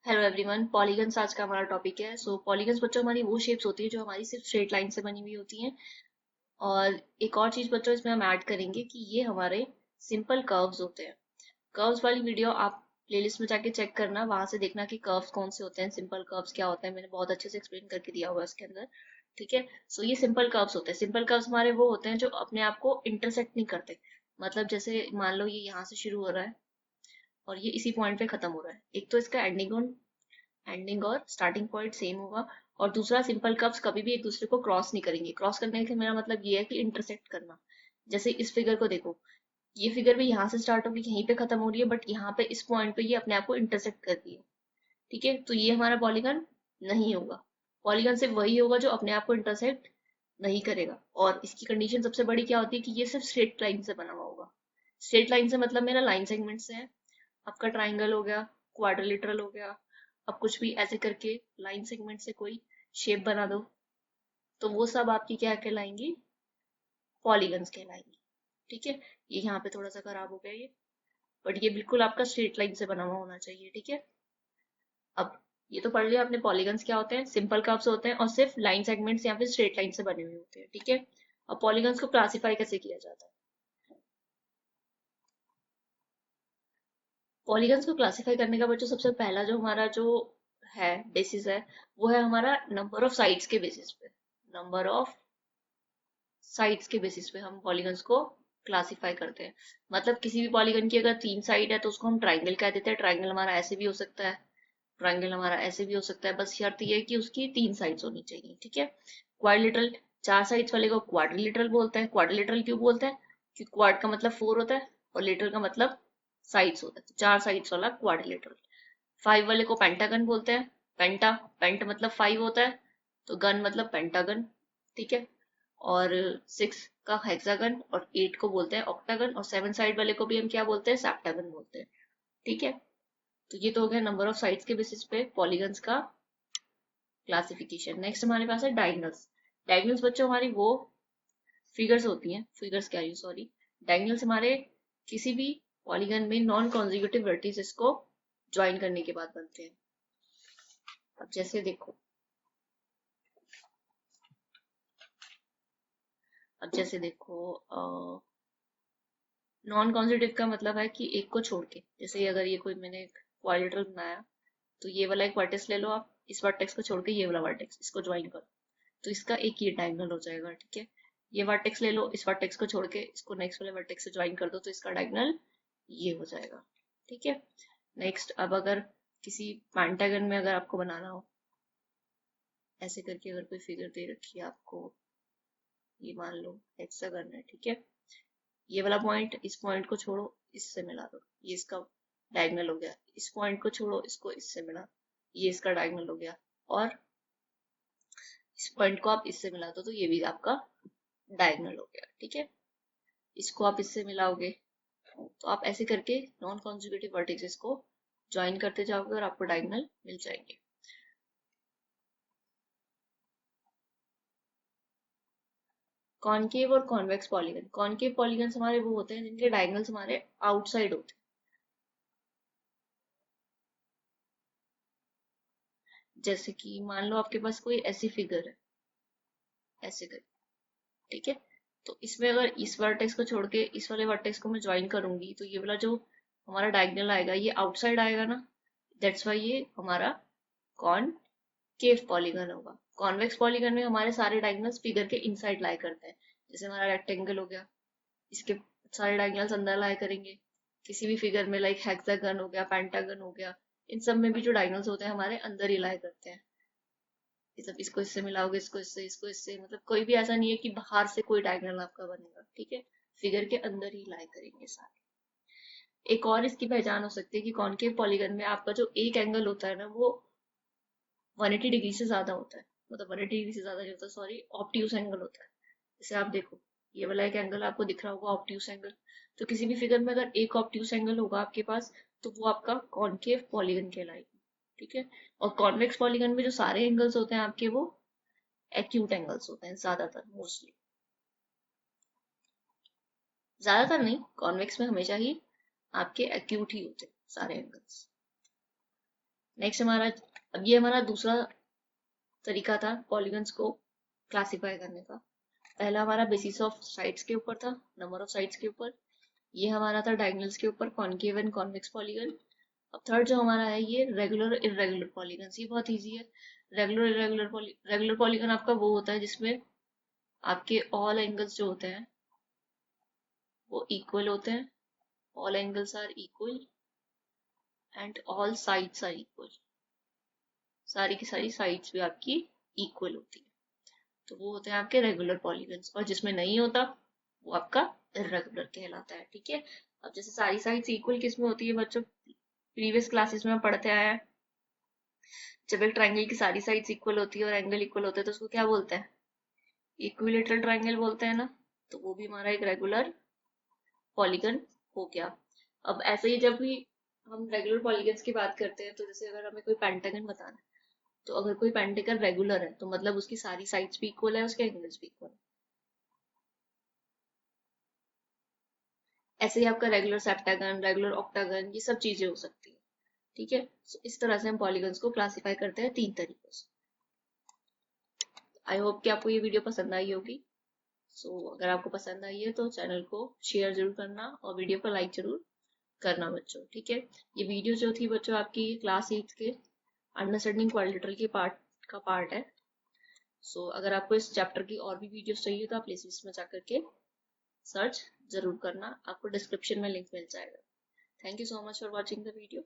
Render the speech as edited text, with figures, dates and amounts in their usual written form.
Hello everyone, polygons आज का हमारा टॉपिक है। पॉलीगन्स बच्चों हमारी वो शेप्स होती है जो हमारी सिर्फ स्ट्रेट लाइन से बनी हुई होती हैं। और एक और चीज बच्चों इसमें हम ऐड करेंगे कि ये हमारे सिंपल कर्व्स होते हैं। कर्व्स वाली वीडियो आप प्लेलिस्ट में जाके चेक करना, वहां से देखना कि कर्व्स कौन से होते हैं, सिंपल कर्व्स क्या होते हैं। मैंने बहुत अच्छे से एक्सप्लेन करके दिया हुआ है उसके अंदर। ठीक है। ये सिंपल कर्व्स होते हैं। सिंपल कर्व्स हमारे वो होते हैं जो अपने आप को इंटरसेक्ट नहीं करते। मतलब जैसे मान लो ये यहाँ से शुरू हो रहा है और ये इसी पॉइंट पे खत्म हो रहा है। एक तो इसका एंडिंग और स्टार्टिंग पॉइंट सेम होगा। और दूसरा, सिंपल कर्व्स कभी भी एक दूसरे को क्रॉस नहीं करेंगे। क्रॉस करने से मेरा मतलब ये है कि इंटरसेक्ट करना। जैसे इस फिगर को देखो, ये फिगर भी यहाँ से स्टार्ट होगी, यहीं पे खत्म हो रही है, बट यहाँ पे इस पॉइंट पे ये अपने आप को इंटरसेक्ट कर रही है। ठीक है, तो ये हमारा पॉलीगन नहीं होगा। पॉलीगन सिर्फ वही होगा जो अपने आप को इंटरसेक्ट नहीं करेगा। और इसकी कंडीशन सबसे बड़ी क्या होती है कि ये सिर्फ स्ट्रेट लाइन से बना हुआ होगा। स्ट्रेट लाइन से मतलब मेरा लाइन सेगमेंट से है। आपका ट्राइंगल हो गया, क्वाड्रिलेटरल हो गया। अब कुछ भी ऐसे करके लाइन सेगमेंट से कोई शेप बना दो, तो वो सब आपकी क्या कहलाएंगी? पॉलीगन्स कहलाएंगी। ठीक है। ये यहाँ पे थोड़ा सा खराब हो गया ये, बट ये बिल्कुल आपका स्ट्रेट लाइन से बना हुआ होना चाहिए। ठीक है। अब ये तो पढ़ लिया आपने, पॉलीगन्स क्या होते हैं, सिंपल कर्व्स होते हैं और सिर्फ लाइन सेगमेंट्स या फिर स्ट्रेट लाइन से बने हुए होते हैं। ठीक है। अब पॉलीगन्स को क्लासिफाई कैसे किया जाता है? पॉलीगन्स को क्लासिफाई करने का बच्चों सबसे पहला जो हमारा जो है बेसिस है, वो है हमारा नंबर ऑफ साइड्स के बेसिस पे। नंबर ऑफ साइड्स के बेसिस पे हम पॉलीगन्स को क्लासिफाई करते हैं। मतलब किसी भी पॉलीगन की अगर 3 साइड है तो उसको हम ट्राइंगल कह देते हैं। ट्राइंगल हमारा ऐसे भी हो सकता है, ट्राइंगल हमारा ऐसे भी हो सकता है, बस शर्त ये है कि उसकी 3 साइड्स होनी चाहिए। ठीक है। क्वाड्रिलेटरल, 4 साइड्स वाले को क्वाड्रिलेटरल बोलते हैं। क्वाड्रिलेटरल क्यों बोलते हैं? क्योंकि क्वाड का मतलब 4 होता है और लेटरल का मतलब साइड्स होता है, तो 4 साइड्स वाला क्वाड्रिलेटरल। 5 वाले को पेंटागन बोलते हैं। पेंट मतलब 5 होता है, तो गन मतलब पेंटागन। ठीक है। और 6 का हेक्सागन, और 8 को बोलते हैं ऑक्टागन, और 7 साइड वाले को भी हम क्या बोलते हैं? सेप्टागन बोलते हैं। ठीक है। तो ये तो हो गया नंबर ऑफ साइड्स के बेसिस पे पॉलीगन्स का क्लासिफिकेशन। नेक्स्ट हमारे पास है डायगोनल्स। डायगोनल्स बच्चों हमारी वो फिगर्स होती हैं, फिगर्स कह रही हूँ, सॉरी। डायगोनल्स हमारे किसी भी पॉलीगन में नॉन कॉन्जिक्यूटिव वर्टिसेस को ज्वाइन करने के बाद बनते हैं। अब जैसे देखो, नॉन कॉन्जिक्यूटिव का मतलब है कि एक को छोड़ के, जैसे अगर ये कोई मैंने क्वाड्रिलेटरल बनाया, तो ये वाला एक वर्टेक्स ले लो आप, इस वर्टेक्स को छोड़ के ये वाला वर्टेक्स, इसको ज्वाइन करो, तो इसका एक ये डायगोनल हो जाएगा। ठीक है। ये वर्टेक्स ले लो, इस वर्टेक्स को छोड़ के इसको नेक्स्ट वाले वर्टेक्स से ज्वाइन कर दो, तो इसका डायगोनल ये हो जाएगा। ठीक है। नेक्स्ट, अब अगर किसी पेंटागन में अगर आपको बनाना हो, ऐसे करके अगर कोई फिगर दे रखी है आपको, ये मान लो हेक्सागन है। ठीक है। ये वाला पॉइंट, इस पॉइंट को छोड़ो, इससे मिला दो, ये इसका डायगोनल हो गया। इस पॉइंट को छोड़ो, इसको इससे मिला, ये इसका डायगोनल हो गया। और इस पॉइंट को आप इससे मिला दो, तो ये भी आपका डायगोनल हो गया। ठीक है। इसको आप इससे मिलाओगे, तो आप ऐसे करके नॉन कॉन्जिक्यूटिव वर्टिसेस को ज्वाइन करते जाओगे और आपको डायगोनल मिल जाएंगे। कॉनकेव और कॉन्वेक्स पॉलीगन। कॉनकेव पॉलीगन हमारे वो होते हैं जिनके डायगोनल्स हमारे आउटसाइड होते हैं। जैसे कि मान लो आपके पास कोई ऐसी फिगर है, ऐसे कर, ठीक है। तो इसमें अगर इस वर्टेक्स को छोड़ के इस वाले वर्टेक्स को मैं ज्वाइन करूंगी, तो ये वाला जो हमारा डायगोनल आएगा ये आउटसाइड आएगा ना। दैट्स वाई ये हमारा कॉनकेव पॉलीगन होगा। कॉन्वेक्स पॉलीगन में हमारे सारे डायगोनल्स फिगर के इनसाइड लाई करते हैं। जैसे हमारा रेक्टेंगल हो गया, इसके सारे डायगोनल्स अंदर लाई करेंगे। किसी भी फिगर में लाइक हेक्सागन हो गया, पेंटागन हो गया, इन सब में भी जो डायगोनल्स होते हैं हमारे अंदर ही लाई करते हैं। ये सब इसको इससे मिलाओगे, इसको इससे, मतलब कोई भी ऐसा नहीं है कि बाहर से कोई डायगोनल आपका बनेगा। ठीक है। फिगर के अंदर ही लाई करेंगे सारे। एक और इसकी पहचान हो सकती है कि कॉनकेव पॉलीगन में आपका जो एक एंगल होता है ना, वो 180 डिग्री से ज्यादा होता है। मतलब 180 डिग्री से ज्यादा नहीं होता, सॉरी, ऑब्ट्यूस एंगल होता है। जैसे आप देखो, ये वाला एक एंगल आपको दिख रहा होगा, ऑब्ट्यूस एंगल। तो किसी भी फिगर में अगर एक ऑब्ट्यूस एंगल होगा आपके पास, तो वो आपका कॉनकेव पॉलीगन कहलाएगी। ठीक है। और कॉन्वेक्स पॉलीगन में जो सारे एंगल्स होते हैं आपके, वो एक्यूट एंगल्स होते हैं ज्यादातर, मोस्टली। ज्यादातर नहीं, कॉन्वेक्स में हमेशा ही आपके एक्यूट ही होते हैं सारे एंगल्स। नेक्स्ट हमारा, अब ये हमारा दूसरा तरीका था पॉलीगन्स को क्लासिफाई करने का। पहला हमारा बेसिस ऑफ साइड्स के ऊपर था, नंबर ऑफ साइड्स के ऊपर। ये हमारा था डायगोनल्स के ऊपर, कॉनकेव एंड कॉन्वेक्स पॉलीगन। अब थर्ड जो हमारा है ये रेगुलर इरेगुलर पॉलीगन्स। ये बहुत इजी है। रेगुलर पॉलीगन आपका वो होता है जिसमें आपके ऑल एंगल्स जो होते हैं वो इक्वल होते हैं, all angles are equal and all sides are equal. सारी की सारी साइड्स भी आपकी इक्वल होती है, तो वो होते हैं आपके रेगुलर पॉलीगन्स। और जिसमें नहीं होता वो आपका इरेगुलर कहलाता है। ठीक है, अब जैसे सारी साइड्स इक्वल किस में होती है बच्चों, प्रीवियस क्लासेस में हम पढ़ते आए हैं, जब एक ट्राइंगल की सारी साइड्स इक्वल होती है और एंगल इक्वल होते हैं तो उसको क्या बोलते हैं, इक्विलेटरल ट्राइंगल बोलते हैं ना। तो वो भी हमारा एक रेगुलर पॉलीगन हो गया। अब ऐसे ही जब भी हम रेगुलर पॉलीगन्स की बात करते हैं, तो जैसे अगर हमें कोई पेंटागन बताना है, तो अगर कोई पेंटागन रेगुलर है तो मतलब उसकी सारी साइड्स भी इक्वल है, उसके एंगल्स भी इक्वल है। ऐसे ही आपका रेगुलर सेप्टागन, रेगुलर ऑक्टागन, ये सब चीजें हो सकती है। ठीक है, so, इस तरह से हम पॉलीगन्स को क्लासिफाई करते हैं 3 तरीकों से। आई होप कि आपको ये वीडियो पसंद आई होगी। अगर आपको पसंद आई है तो चैनल को शेयर जरूर करना और वीडियो को लाइक जरूर करना बच्चों। ठीक है, ये वीडियो जो थी बच्चों आपकी क्लास 8 के अंडरस्टैंडिंग क्वाड्रिलेटरल के पार्ट है। अगर आपको इस चैप्टर की और भी वीडियोस चाहिए तो आप प्लेलिस्ट में जाकर के सर्च जरूर करना, आपको डिस्क्रिप्शन में लिंक मिल जाएगा। Thank you so much for watching the video.